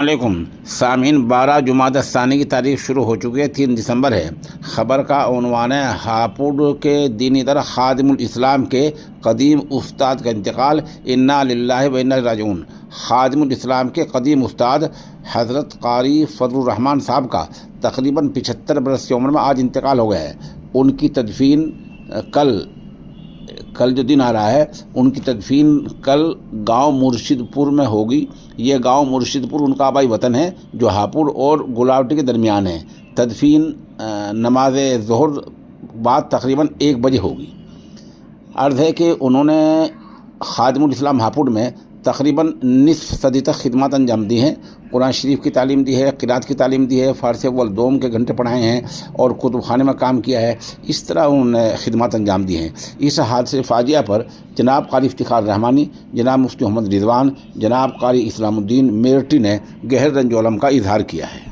علیکم سامعین، 12 جمادی الثانی کی تاریخ شروع ہو چکی ہے، 3 دسمبر ہے۔ خبر کا عنوان ہے ہاپوڑ کے دینی ادارہ خادم الاسلام کے قدیم استاد کا انتقال، انا للہ و انا الیہ راجعون۔ خادم الاسلام کے قدیم استاد حضرت قاری فضل الرحمن صاحب کا تقریباً 75 برس کی عمر میں آج انتقال ہو گیا ہے۔ ان کی تدفین کل جو دن آ رہا ہے، ان کی تدفین کل گاؤں مرشد پور میں ہوگی۔ یہ گاؤں مرشد پور ان کا آبائی وطن ہے جو ہاپوڑ اور گلاوٹی کے درمیان ہے۔ تدفین نماز ظہر بعد تقریباً 1 بجے ہوگی۔ عرض ہے کہ انہوں نے خادم الاسلام ہاپوڑ میں تقریباً نصف صدی تک خدمات انجام دی ہیں۔ قرآن شریف کی تعلیم دی ہے، قرات کی تعلیم دی ہے، فارسی اول دوم کے گھنٹے پڑھائے ہیں اور کتب خانے میں کام کیا ہے۔ اس طرح انہوں نے خدمات انجام دی ہیں۔ اس حادثے فاجعہ پر جناب قاری افتخار رحمانی، جناب مفتی محمد رضوان، جناب قاری اسلام الدین میرٹی نے گہرا رنج و الم کا اظہار کیا ہے۔